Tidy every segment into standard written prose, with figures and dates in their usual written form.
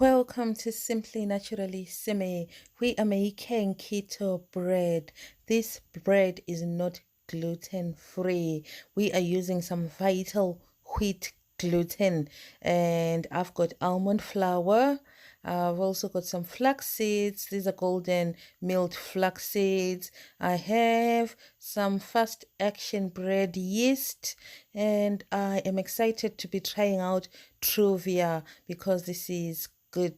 Welcome to Simply Naturally Simi. We are making keto bread. This bread is not gluten free. We are using some vital wheat gluten, and I've got almond flour. I've also got some flax seeds. These are golden milled flax seeds. I have some fast action bread yeast, and I am excited to be trying out Truvia because this is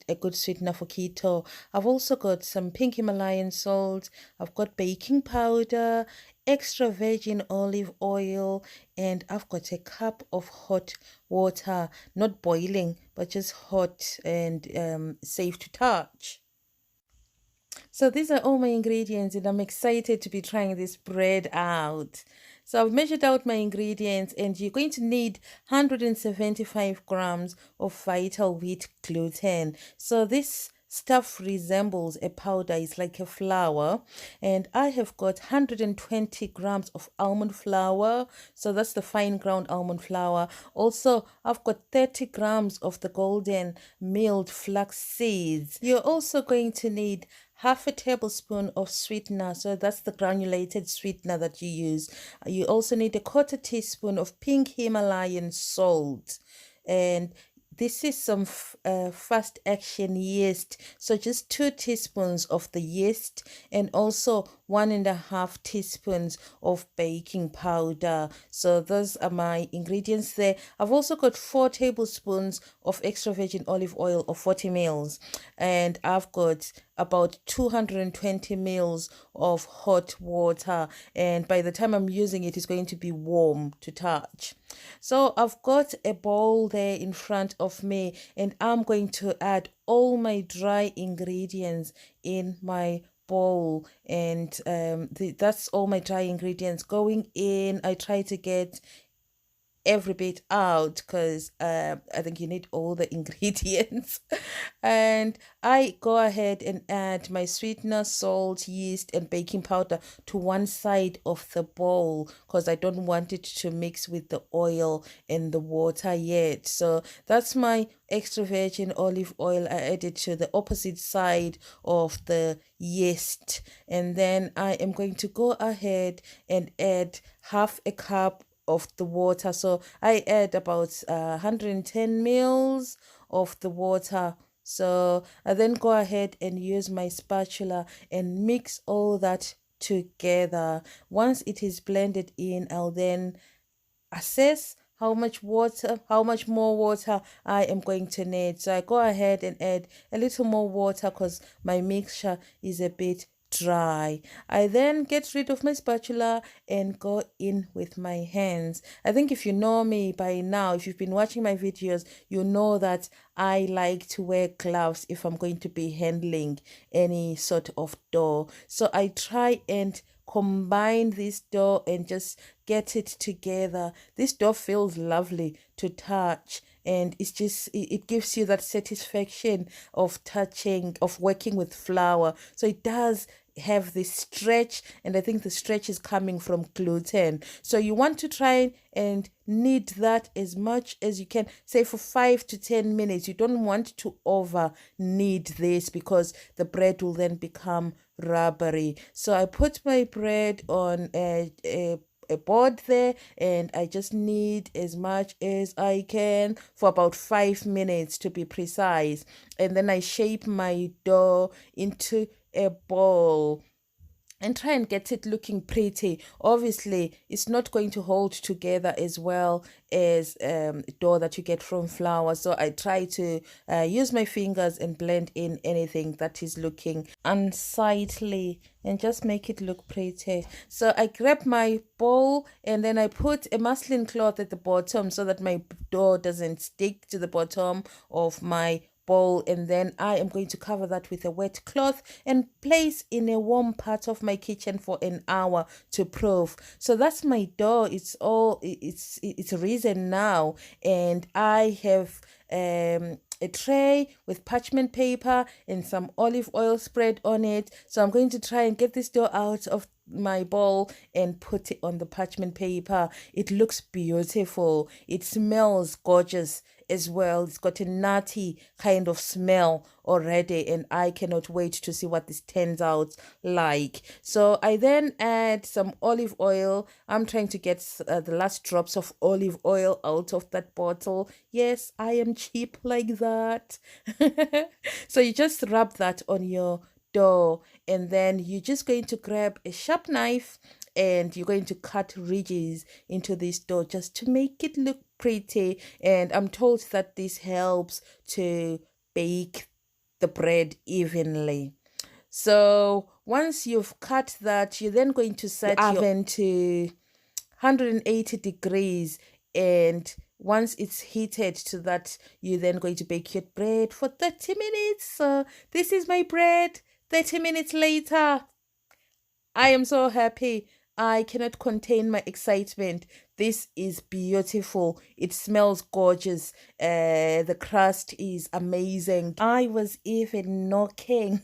a good sweetener for keto. I've also got some pink Himalayan salt. I've got baking powder, extra virgin olive oil, and I've got a cup of hot water, not boiling, but just hot and safe to touch. So these are all my ingredients, and I'm excited to be trying this bread out. So I've measured out my ingredients, and you're going to need 175 grams of vital wheat gluten. So this stuff resembles a powder, it's like a flour, and I have got 120 grams of almond flour, so that's the fine ground almond flour. Also, I've got 30 grams of the golden milled flax seeds. You're also going to need half a tablespoon of sweetener, so that's the granulated sweetener that you use. You also need a quarter teaspoon of pink Himalayan salt, and this is some fast action yeast, so just 2 teaspoons of the yeast, and also 1.5 teaspoons of baking powder. So those are my ingredients there. I've also got 4 tablespoons of extra virgin olive oil of 40 mils, and I've got about 220 mils of hot water, and by the time I'm using it, it's going to be warm to touch. So I've got a bowl there in front of me, and I'm going to add all my dry ingredients in my bowl, and that's all my dry ingredients going in. I try to get every bit out because I think you need all the ingredients. And I go ahead and add my sweetener, salt, yeast, and baking powder to one side of the bowl because I don't want it to mix with the oil and the water yet. So that's my extra virgin olive oil. I added to the opposite side of the yeast, and then I am going to go ahead and add half a cup of the water. So I add about 110 mils of the water. So I then go ahead and use my spatula and mix all that together. Once it is blended in, I'll then assess how much more water I am going to need. So I go ahead and add a little more water because my mixture is a bit dry. I then get rid of my spatula and go in with my hands. I think if you know me by now, if you've been watching my videos, you know that I like to wear gloves if I'm going to be handling any sort of dough. So I try and combine this dough and just get it together. This dough feels lovely to touch, and it gives you that satisfaction of touching, of working with flour. So it does have this stretch, and I think the stretch is coming from gluten. So you want to try and knead that as much as you can, say for 5 to 10 minutes. You don't want to over knead this because the bread will then become rubbery. So I put my bread on a board there, and I just knead as much as I can for about 5 minutes to be precise, and then I shape my dough into a ball and try and get it looking pretty. Obviously, it's not going to hold together as well as dough that you get from flour. So I try to use my fingers and blend in anything that is looking unsightly and just make it look pretty. So I grab my bowl and then I put a muslin cloth at the bottom so that my dough doesn't stick to the bottom of my bowl, and then I am going to cover that with a wet cloth and place in a warm part of my kitchen for an hour to proof. So that's my dough. It's risen now, and I have a tray with parchment paper and some olive oil spread on it. So I'm going to try and get this dough out of my bowl and put it on the parchment paper. It looks beautiful. It smells gorgeous as well. It's got a nutty kind of smell already, and I cannot wait to see what this turns out like. So I then add some olive oil. I'm trying to get the last drops of olive oil out of that bottle. Yes, I am cheap like that. So you just rub that on your dough, and then you're just going to grab a sharp knife and you're going to cut ridges into this dough just to make it look pretty. And I'm told that this helps to bake the bread evenly. So once you've cut that, you're then going to set your oven to 180 degrees, and once it's heated to that, you're then going to bake your bread for 30 minutes. So this is my bread 30 minutes later. I am so happy. I cannot contain my excitement. This is beautiful. It smells gorgeous. The crust is amazing. I was even knocking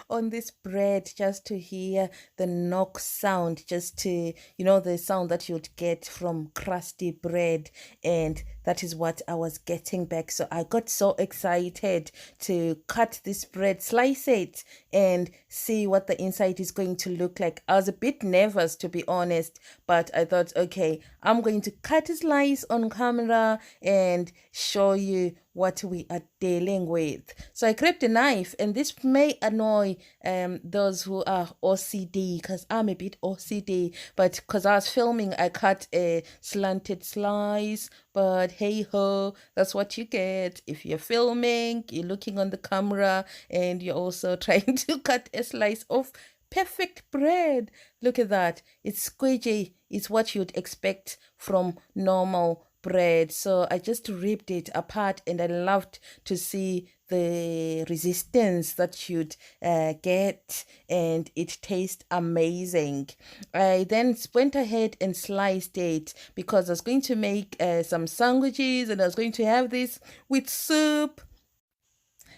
on this bread just to hear the knock sound, just to, the sound that you'd get from crusty bread. And that is what I was getting back. So I got so excited to cut this bread, slice it, and see what the inside is going to look like. I was a bit nervous, to be honest, but I thought, okay, I'm going to cut a slice on camera and show you what we are dealing with. So I grabbed a knife, and this may annoy those who are OCD, because I'm a bit OCD, but because I was filming, I cut a slanted slice. But hey ho, that's what you get if you're filming, you're looking on the camera, and you're also trying to cut a slice of perfect bread. Look at that. It's squidgy. It's what you'd expect from normal bread. So I just ripped it apart, and I loved to see the resistance that you'd get, and it tastes amazing. I then went ahead and sliced it because I was going to make some sandwiches, and I was going to have this with soup.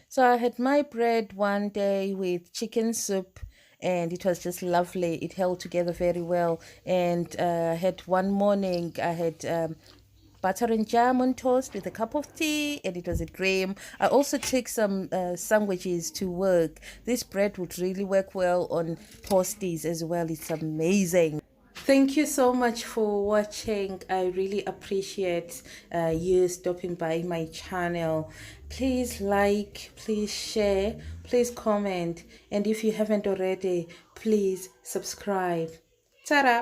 So I had my bread one day with chicken soup, and it was just lovely. It held together very well. And I had one morning, I had butter and jam on toast with a cup of tea, and it was a dream. I also took some sandwiches to work. This bread would really work well on toasties as well. It's amazing. Thank you so much for watching. I really appreciate you stopping by my channel. Please like, please share, please comment, and if you haven't already, please subscribe. Ta-da!